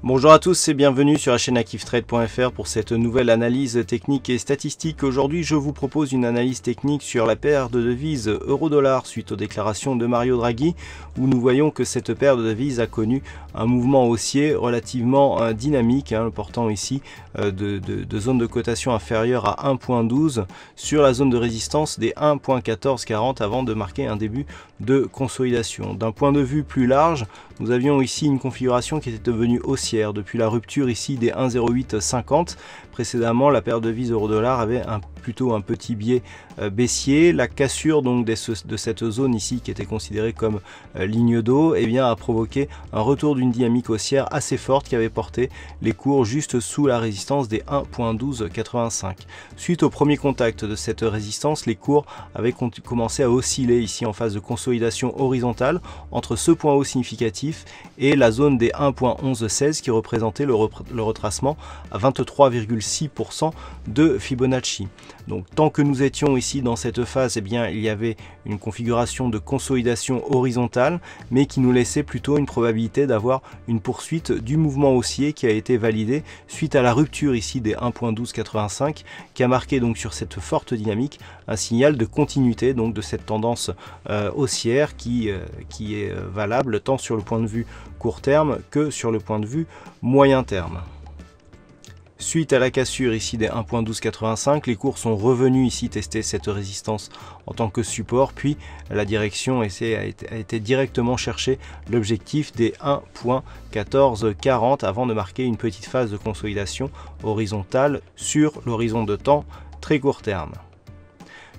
Bonjour à tous et bienvenue sur la chaîne activetrade.fr pour cette nouvelle analyse technique et statistique. Aujourd'hui, je vous propose une analyse technique sur la paire de devises euro-dollar suite aux déclarations de Mario Draghi, où nous voyons que cette paire de devises a connu un mouvement haussier relativement dynamique, portant ici de zones de cotation inférieures à 1.12 sur la zone de résistance des 1.1440 avant de marquer un début de consolidation. D'un point de vue plus large, nous avions ici une configuration qui était devenue haussière depuis la rupture ici des 1,0850. Précédemment, la paire de devises euro-dollar avait plutôt un petit biais baissier. La cassure donc de cette zone ici qui était considérée comme ligne d'eau a provoqué un retour d'une dynamique haussière assez forte qui avait porté les cours juste sous la résistance des 1.1285. Suite au premier contact de cette résistance, les cours avaient commencé à osciller ici en phase de consolidation horizontale entre ce point haut significatif et la zone des 1.1116 qui représentait le retracement à 23,6% de Fibonacci. Donc tant que nous étions ici dans cette phase, il y avait une configuration de consolidation horizontale, mais qui nous laissait plutôt une probabilité d'avoir une poursuite du mouvement haussier qui a été validé suite à la rupture ici des 1.1285, qui a marqué donc sur cette forte dynamique un signal de continuité donc de cette tendance haussière qui est valable tant sur le point de vue court terme que sur le point de vue moyen terme. Suite à la cassure ici des 1.1285, les cours sont revenus ici tester cette résistance en tant que support, puis la direction a été directement chercher l'objectif des 1.1440 avant de marquer une petite phase de consolidation horizontale sur l'horizon de temps très court terme.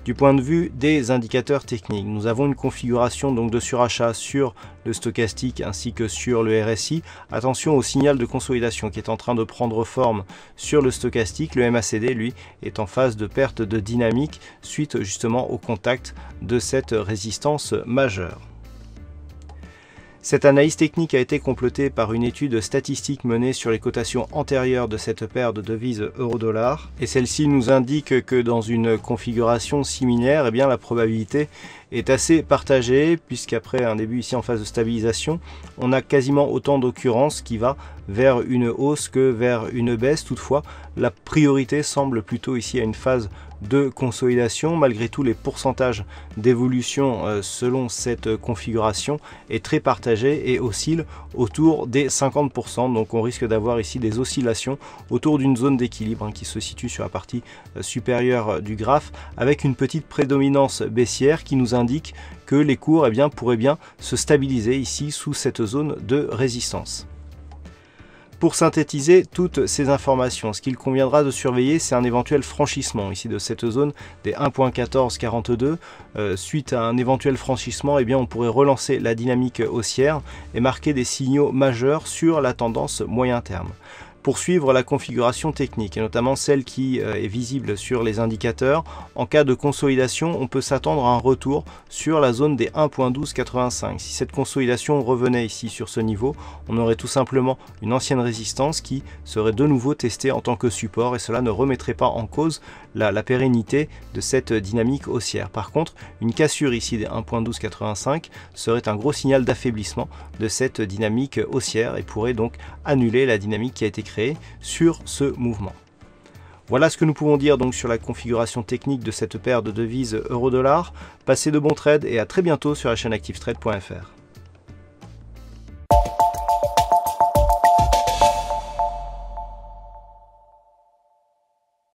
Du point de vue des indicateurs techniques, nous avons une configuration donc de surachat sur le stochastique ainsi que sur le RSI. Attention au signal de consolidation qui est en train de prendre forme sur le stochastique. Le MACD, lui, est en phase de perte de dynamique suite justement au contact de cette résistance majeure. Cette analyse technique a été complétée par une étude statistique menée sur les cotations antérieures de cette paire de devises euro-dollar. Et celle-ci nous indique que dans une configuration similaire, la probabilité est assez partagée, puisqu'après un début ici en phase de stabilisation, on a quasiment autant d'occurrences qui va vers une hausse que vers une baisse. Toutefois, la priorité semble plutôt ici à une phase de consolidation. Malgré tout, les pourcentages d'évolution selon cette configuration est très partagé et oscille autour des 50%. Donc on risque d'avoir ici des oscillations autour d'une zone d'équilibre qui se situe sur la partie supérieure du graphe, avec une petite prédominance baissière qui nous indique que les cours pourraient bien se stabiliser ici sous cette zone de résistance. Pour synthétiser toutes ces informations, ce qu'il conviendra de surveiller, c'est un éventuel franchissement ici de cette zone des 1.1442. Suite à un éventuel franchissement, on pourrait relancer la dynamique haussière et marquer des signaux majeurs sur la tendance moyen terme. Pour suivre la configuration technique, et notamment celle qui est visible sur les indicateurs, en cas de consolidation, on peut s'attendre à un retour sur la zone des 1.1285. Si cette consolidation revenait ici sur ce niveau, on aurait tout simplement une ancienne résistance qui serait de nouveau testée en tant que support, et cela ne remettrait pas en cause la pérennité de cette dynamique haussière. Par contre, une cassure ici des 1.1285 serait un gros signal d'affaiblissement de cette dynamique haussière et pourrait donc annuler la dynamique qui a été créée sur ce mouvement. Voilà ce que nous pouvons dire donc sur la configuration technique de cette paire de devises euro-dollar. Passez de bons trades et à très bientôt sur la chaîne activetrade.fr.